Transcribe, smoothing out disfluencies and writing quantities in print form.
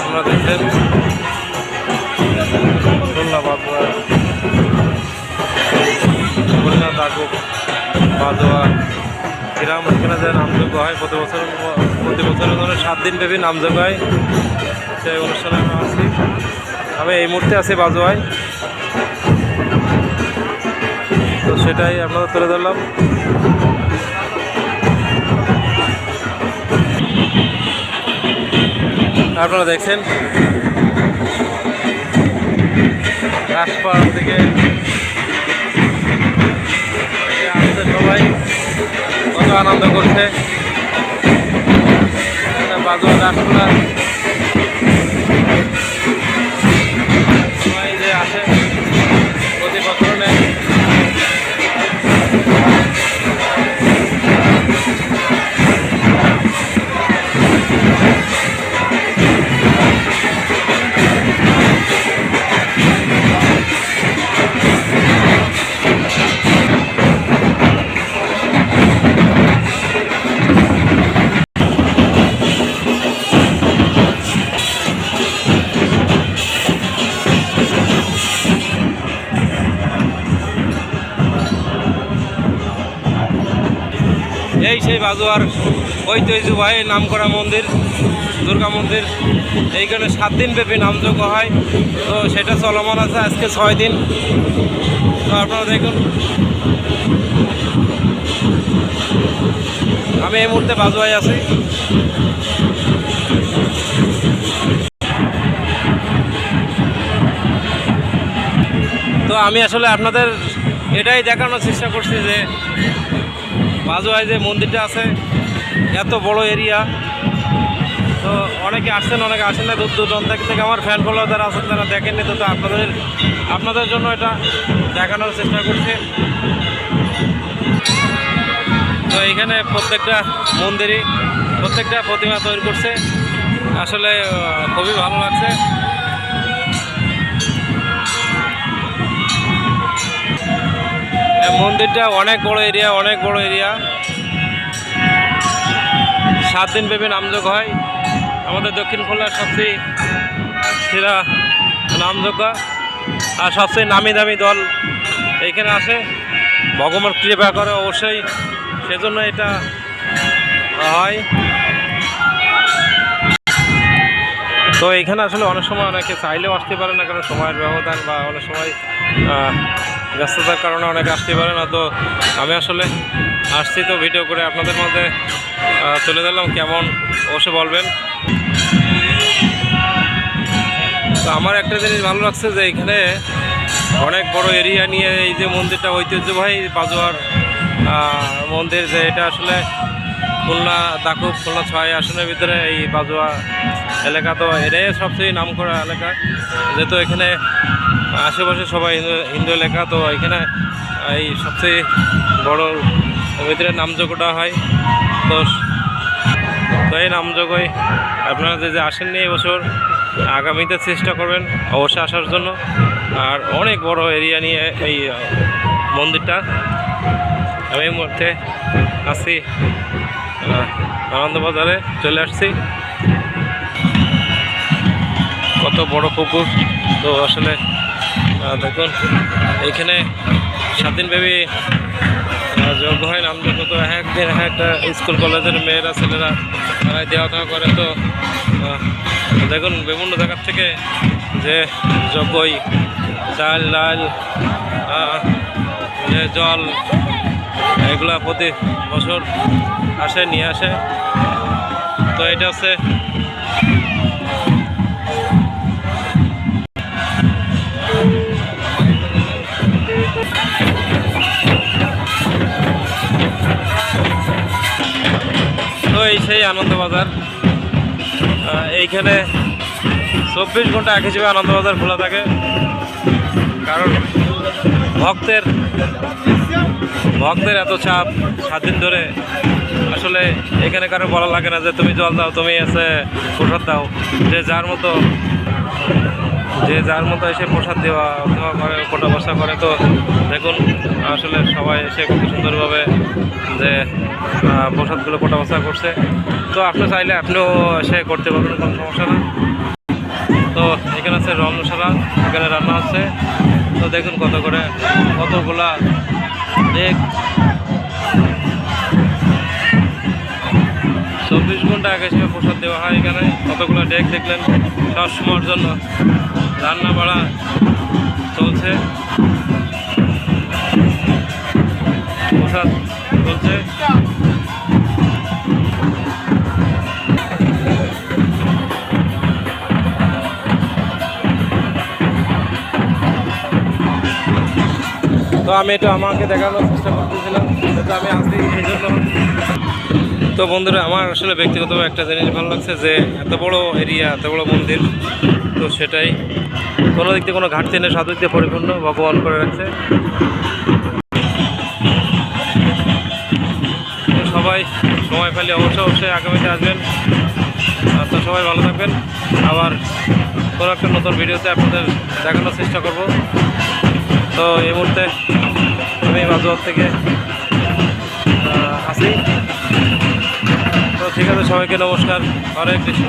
আপনারা দেখছেন খুলনা বাজোয়া খুলনা দাকুব বাজোয়া গ্রাম। এখানে যে নামযজ্ঞ হয় প্রতি বছরের ধরে 7 দিন ব্যাপী নামযজ্ঞ হয়, সেই অনুষ্ঠানে আমরা আছি। আমি এই মুহূর্তে আছি বাজোয়ায়, তো সেটাই আপনাদের তুলে ধরলাম। আপনারা দেখছেন রাজপাড়া থেকে আসছে, সবাই কত আনন্দ করছে বাজোয়া রাজপাড়া। সবাই যে আসে প্রতি বছর নেয়। এই সেই বাজোয়ার ঐতিহ্যবাহী নামকরা মন্দির, দুর্গা মন্দির। এইখানে 7 দিন ব্যাপী নামযজ্ঞ হয়, তো সেটা চলমান আছে আজকে 6 দিন। তো আপনারা দেখুন, আমি এই মুহূর্তে বাজোয়ায় আছি। তো আমি আসলে আপনাদের এটাই দেখানোর চেষ্টা করছি যে বাজোয়ায় যে মন্দিরটা আছে এত বড় এরিয়া। তো অনেকে আসছেন, অনেকে আসেন না, দূর দূরান্ত থেকে আমার ফ্যান ফলোয়ার যারা আছেন তারা দেখেননি। তো আপনাদের জন্য এটা দেখানোর চেষ্টা করছি। তো এইখানে প্রত্যেকটা মন্দিরই প্রত্যেকটা প্রতিমা তৈরি করছে, আসলে খুবই ভালো লাগছে। মন্দিরটা অনেক বড় এরিয়া। 7 দিন ব্যাপী নামযজ্ঞ হয়। আমাদের দক্ষিণ খুলনার সবচেয়ে সেরা নামযজ্ঞ আর সবচেয়ে নামি দামি দল এইখানে আসে, ভগবান কৃপা করে অবশ্যই, সেজন্য এটা হয়। তো এইখানে আসলে অনেক সময় অনেকে চাইলেও আসতে পারে না, কারণ সময়ের ব্যবধান বা অনেক সময় ব্যস্ততার কারণে অনেকে আসতে পারে না। তো আমি আসলে আসছি, তো ভিডিও করে আপনাদের মধ্যে তুলে দিলাম। কেমন অবশ্যই বলবেন। তো আমার একটা জিনিস ভালো লাগছে যে এখানে অনেক বড় এরিয়া নিয়ে এই যে মন্দিরটা ঐতিহ্যবাহী বাজোয়ার মন্দির, যে এটা আসলে খুলনা দাকুব খুলনা 6 আসনের ভিতরে এই বাজোয়া এলাকা। তো এটাই সবচেয়ে নামকরা এলাকা, যেহেতু এখানে আশেপাশে সবাই হিন্দু এলাকা। তো এখানে এই সবচেয়ে বড় ভিতরে নামযজ্ঞটা হয়। তো এই নামযজ্ঞই আপনারা যে আসেননি এবছর, আগামীতে চেষ্টা করবেন অবশ্যই আসার জন্য। আর অনেক বড় এরিয়া নিয়ে এই মন্দিরটা। আমি এই মুহূর্তে আসছি আনন্দবাজারে, চলে আসছি। কত বড় পুকুর। তো আসলে দেখুন এইখানে 7 দিন ব্যাপী যজ্ঞ হয়, নামযজ্ঞ। তো একদিন একটা স্কুল কলেজের মেয়েরা ছেলেরা তারা দেওয়া থাওয়া করে। তো দেখুন বিভিন্ন জায়গার থেকে যে যজ্ঞই চাল ডাল যে জল এগুলা প্রতি বছর নিয়ে আসে। তো এটা হচ্ছে তো এই সেই আনন্দবাজার। এইখানে 24 ঘন্টা এক হিসেবে আনন্দবাজার খোলা থাকে, কারণ ভক্তের এত চাপ 7 দিন ধরে। আসলে এখানে কারো বলা লাগে না যে তুমি জল দাও, তুমি এসে প্রসাদ দাও। যে যার মতো এসে প্রসাদ দেওয়া করে, কোটা বসা করে। তো দেখুন আসলে সবাই এসে কত সুন্দরভাবে যে প্রসাদগুলো কোটা বসা করছে। তো আপনি চাইলে আপনিও এসে করতে পারবেন, কোনো সমস্যা না। তো এখানে আছে রন্ধনশালা, এখানে রান্না হচ্ছে। তো দেখুন কতগুলা ডেক, 24 ঘন্টা আগে সে প্রসাদ দেওয়া হয়। এখানে কতগুলো ডেক দেখলেন, সবসময়ের জন্য রান্না বাড়া চলছে, প্রসাদ চলছে। তো আমি এটা আমাকে দেখানোর চেষ্টা করতেছিলাম, তো আমি আসি এই জন্য। তো বন্ধুরা, আমার আসলে ব্যক্তিগতভাবে একটা জিনিস ভালো লাগছে যে এত বড় এরিয়া, এত বড় মন্দির, তো সেটাই কোনো দিক থেকে কোনো ঘাটতি নেই, সব দিক দিয়ে পরিপূর্ণ ভগবান করে রাখছে। তো সবাই সময় পেলে অবশ্যই আগামীতে আসবেন। তো সবাই ভালো থাকবেন, আবার কোনো একটা নতুন ভিডিওতে আপনাদের দেখানোর চেষ্টা করব। তো এই মুহূর্তে আমি বাজুয়ার থেকে আসি। তো ঠিক আছে, সবাইকে নমস্কার, হরে কৃষ্ণ।